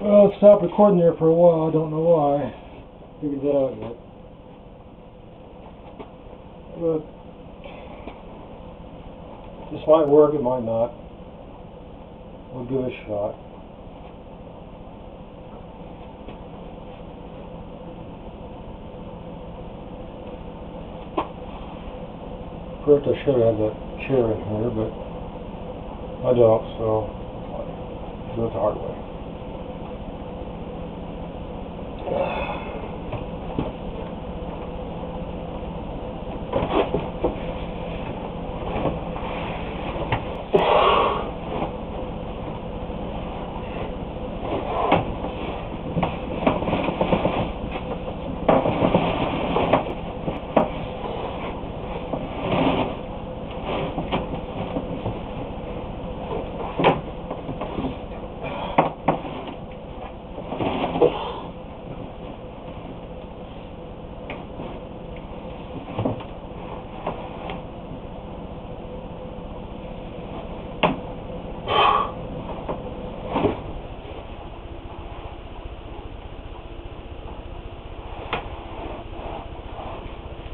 Well, it stopped recording there for a while. I don't know why. Figured that out yet. But this might work, it might not. We'll give it a shot. First I should have that chair in here, but I don't, so I'll do it the hard way.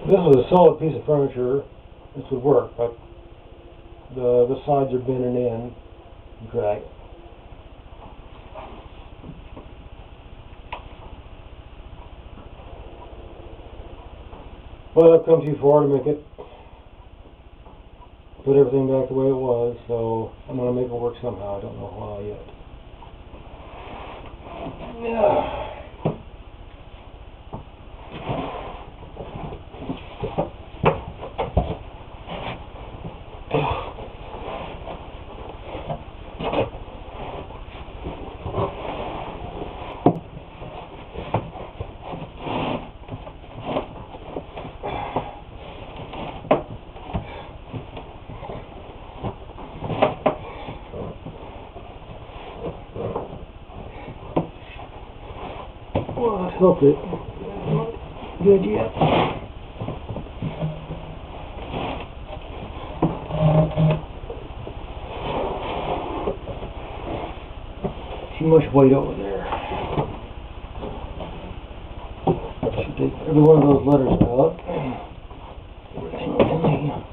This is a solid piece of furniture. This would work, but the sides are bending in and crack. Well, I've come too far to make it put everything back the way it was, so I'm going to make it work somehow. I don't know how yet. Yeah. Well, I hope it not good yet. Too much weight over there. Should take every one of those letters out. Everything in the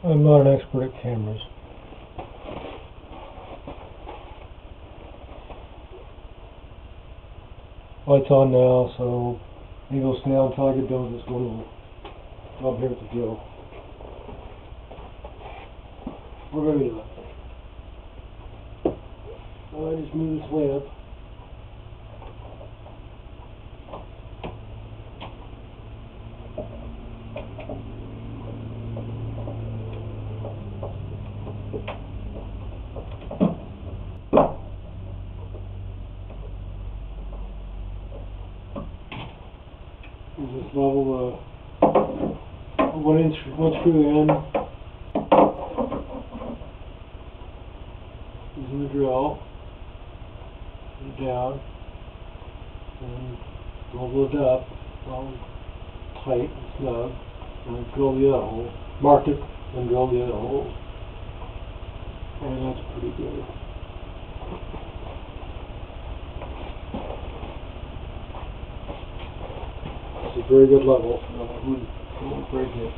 I'm not an expert at cameras. Light's on now, so maybe it'll stay on until I get done with this little job here at the drill. We're ready to do it. I just move this lamp. Just level one screw in, using the drill, put it down, and level it up, tight and snug, and drill the other hole, mark it, and drill the other hole, and that's pretty good. It's a very good level, so I wouldn't break it.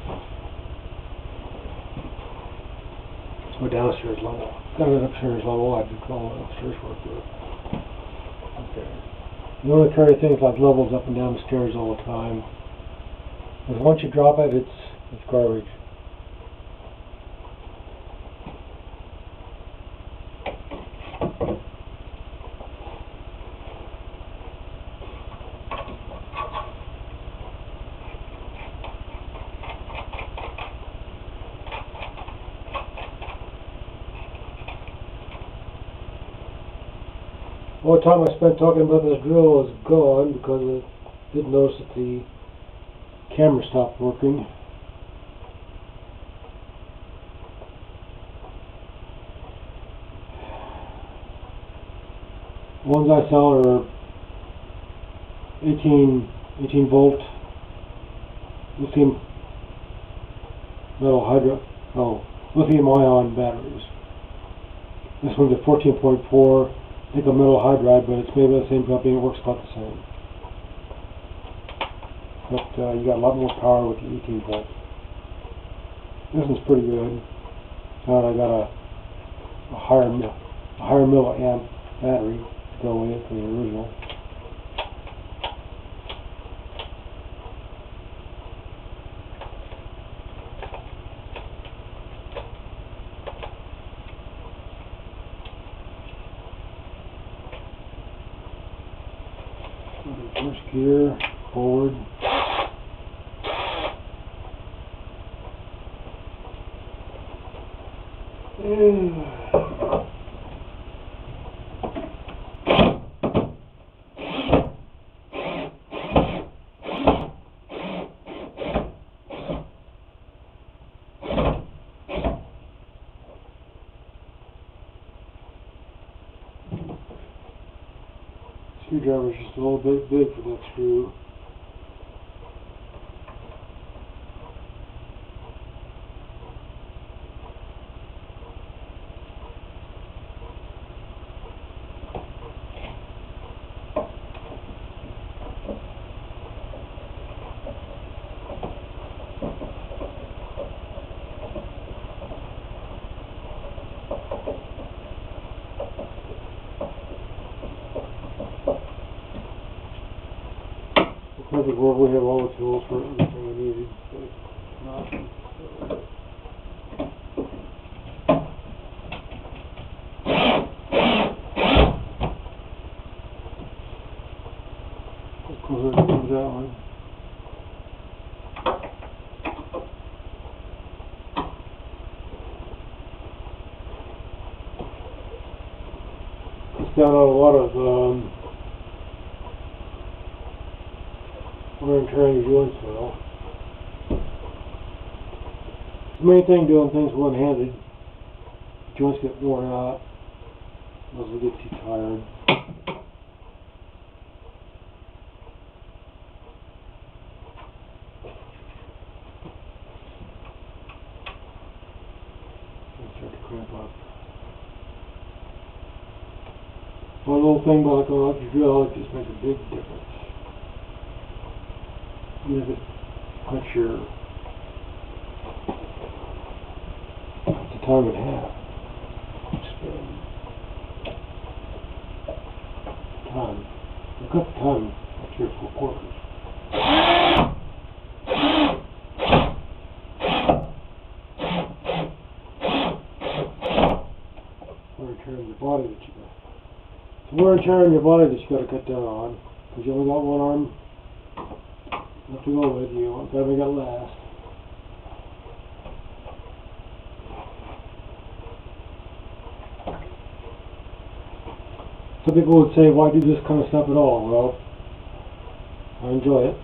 It's my downstairs level. Got an upstairs level, I'd call it upstairs work good. Okay. You don't want to carry things like levels up and down the stairs all the time. Because once you drop it, it's garbage. All the time I spent talking about this drill is gone because I didn't notice that the camera stopped working. The ones I sell are 18 volt lithium lithium ion batteries. This one's a 14.4 nickel metal hydride, but it's made by the same company. It works about the same. But you got a lot more power with the 18 volt. This one's pretty good. Now I got a higher milliamp battery to go with it for the original. First gear, forward. Screwdriver's just a little bit big for that screw. Perfect world, we have all the tools for everything we needed, but not. Of course, I can do that one. It's down on a lot of wear and tear on your joints now. The main thing doing things one-handed, joints get worn out, muscles get too tired. They start to cramp up. One little thing about going up your drill, it just makes a big difference. Even if it cuts your the time in half. Time. You cut the time like 3 or 4 quarters. Wear and tear on your body that you got. The wear and tear on your body that you got to cut down on, because you only got one arm left to go with. You gotta make it last. Some people would say, why do this kind of stuff at all? Well, I enjoy it,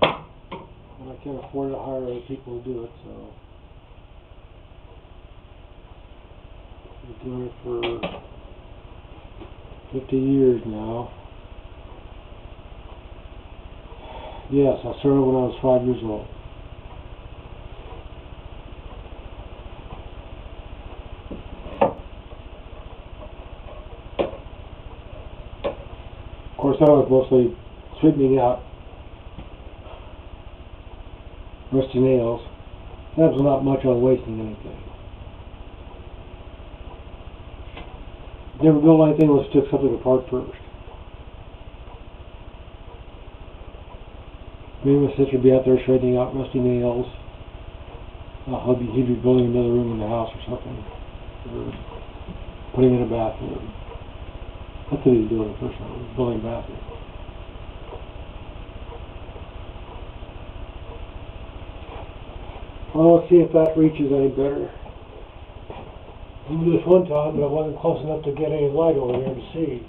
and I can't afford to hire other people to do it, so I've been doing it for 50 years now. Yes, I started when I was 5 years old. Of course, I was mostly straightening out rusty nails. That was not much on wasting anything. Never built anything unless took something apart first. Me and my sister would be out there straightening out rusty nails. He'd be building another room in the house or something, or putting in a bathroom. That's what he was doing the first time, he was building a bathroom. Well, let's see if that reaches any better. I did this one time, but I wasn't close enough to get any light over there to see.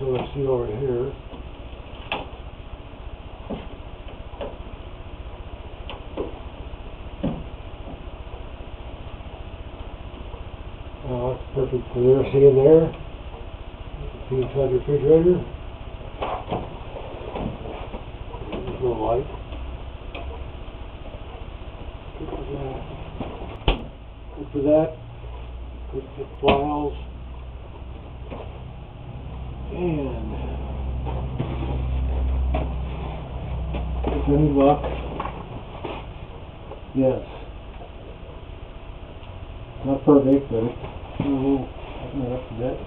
So let's see over here. That's perfect for there. See in there? You can see inside the refrigerator. There's no light. Good for that. Good for that. Good for files. And with any luck, yes. Not perfect, but it's a little up to that.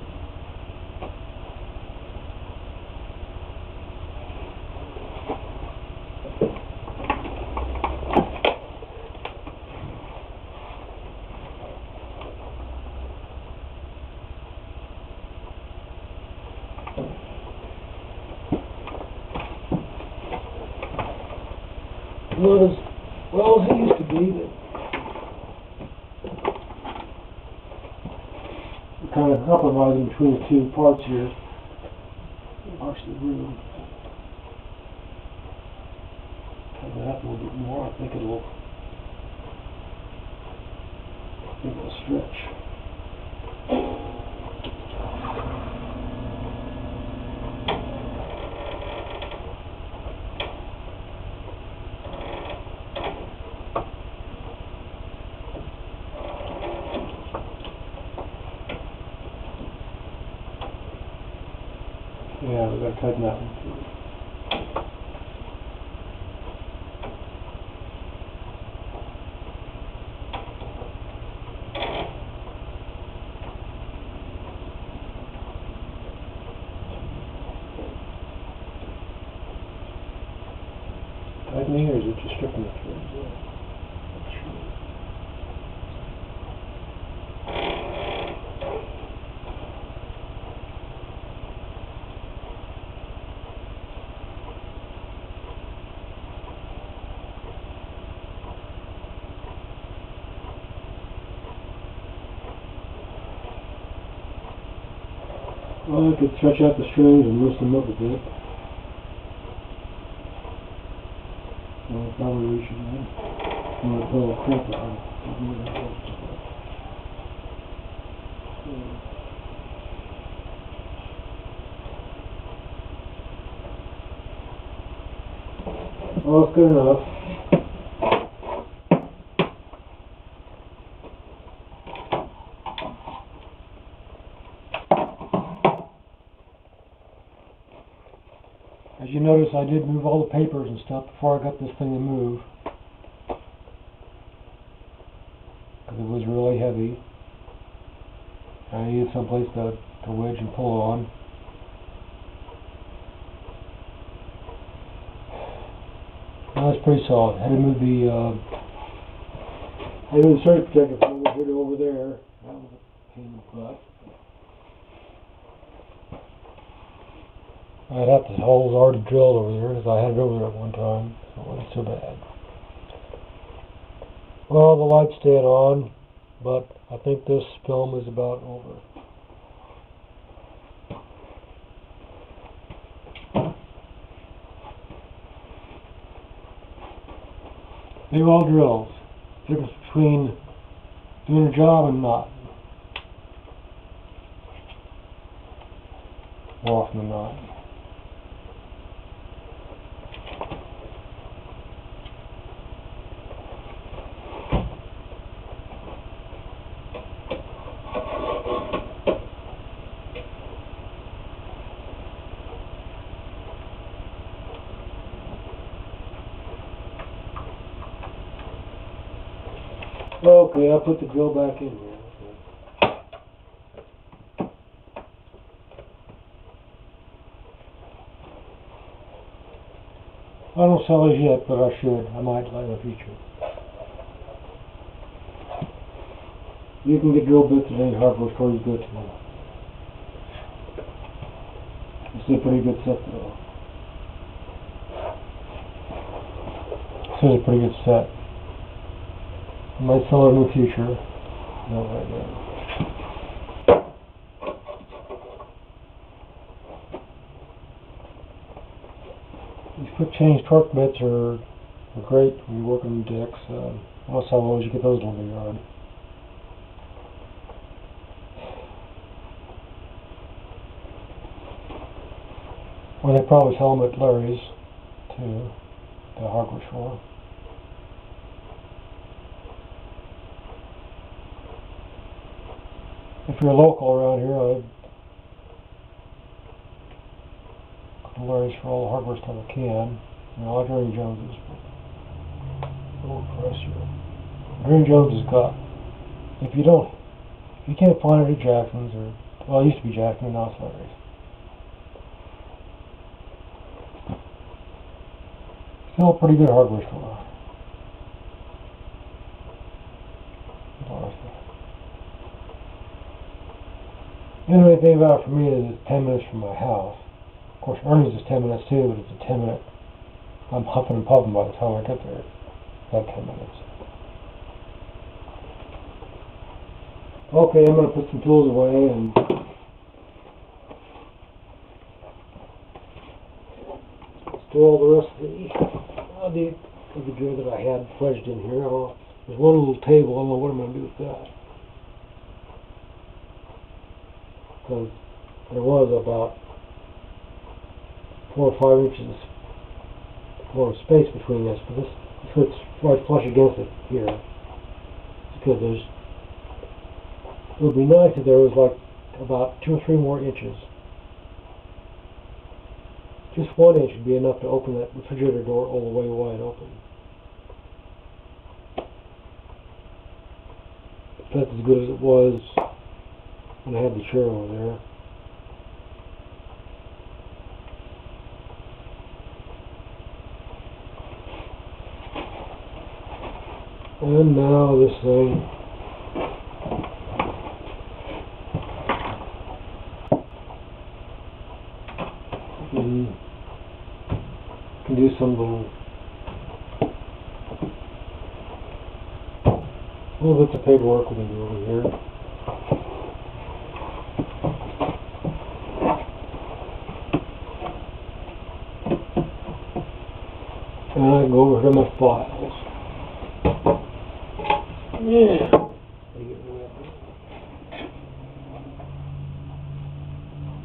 Not as well as it used to be, but we're kind of compromising between the two parts here. Watch the room. Cover that a little bit more. I think it'll stretch. Yeah, we gotta tighten that one too. Tightening, or is it just stripping the threads? Not sure. Well, I could stretch out the strings and loosen them up a bit. Well, probably we should put a little crimp on. Well, it's good enough. As you notice, I did move all the papers and stuff before I got this thing to move. Because it was really heavy. I needed someplace to wedge and pull on. Now it's pretty solid. I had to move the surge protector from over here to over there. That was a pain in the butt. I had the holes already drilled over there because I had it over there at one time, so it wasn't so bad. Well, the light's staying on, but I think this film is about over. They're all drills. The difference between doing a job and not. More often than not. Okay, I'll put the drill back in here. I don't sell these yet, but I should. I might in the future. You can get drill bits at any hardware store you go to. It's a pretty good set though. This is a pretty good set. I might sell it in the future. Not right now. Quick change torque bits are great when you're working decks. Most how always you get those in the yard. Well, they probably sell them at Larry's too, the hardware store. If you're local around here, I'd go to Larry's for all the hardware stuff I can. You know, like Green Jones's. Lower price here. Green Jones has got. If you can't find it at Jackson's or, well, it used to be Jackson's, now it's Larry's. Still a pretty good hardware store. The only thing about it for me is it's 10 minutes from my house. Of course, Ernie's is 10 minutes too, but it's a 10-minute. I'm huffing and puffing by the time I get there. About 10 minutes. Okay, I'm going to put some tools away and store the rest of the gear that I had pledged in here. There's one little table. I don't know what I'm going to do with that. Because there was about 4 or 5 inches more space between this, but this fits right flush against it here. It's good. It would be nice if there was like about 2 or 3 more inches. Just 1 inch would be enough to open that refrigerator door all the way wide open. That's as good as it was when I had the chair over there. And now this thing. Can do some little bits of paperwork we can do over here. And I go over to my files. Yeah.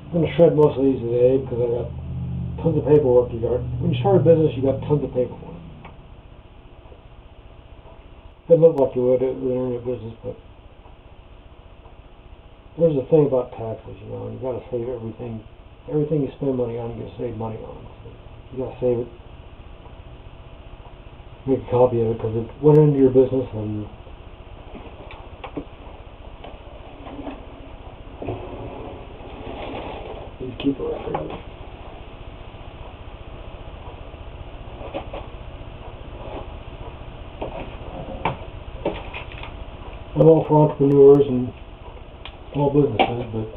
I'm going to shred most of these today because I got tons of paperwork. When you start a business, you got tons of paperwork. Doesn't look like you would in your business, but there's a thing about taxes, you know. You got to save everything. Everything you spend money on, you got to save money on. So you got to save it. Make a copy of it because it went into your business and you keep a record of it. I'm all for entrepreneurs and small businesses, but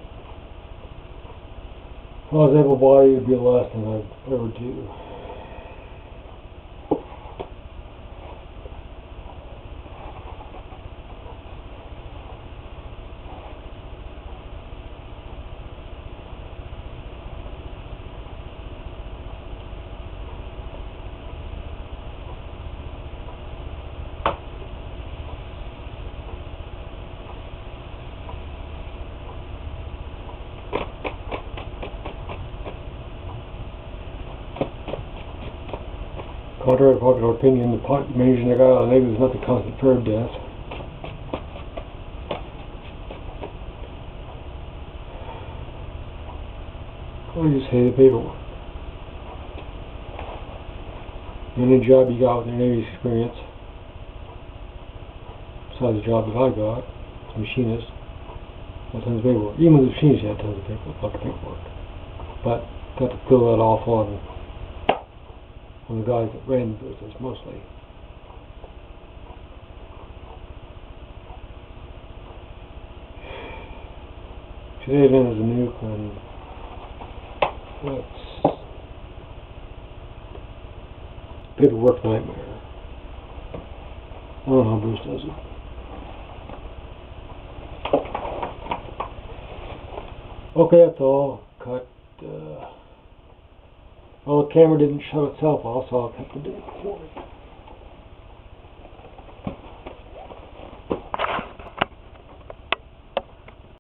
if I was able-bodied, it would be the last thing I'd ever do. Contrary to popular opinion, the population I got out of the Navy was not the constant fear of death. I just hated paperwork. Any job you got with your Navy experience, besides the job that I got, as a machinist, had tons of paperwork. Even the machinist had tons of paperwork. But got to fill that off on the guys that ran the business mostly. Today then is a nuke and that's paperwork nightmare. I don't know how Bruce does it. Okay, that's all. Cut Well, the camera didn't shut itself off, so I'll have to do it for it.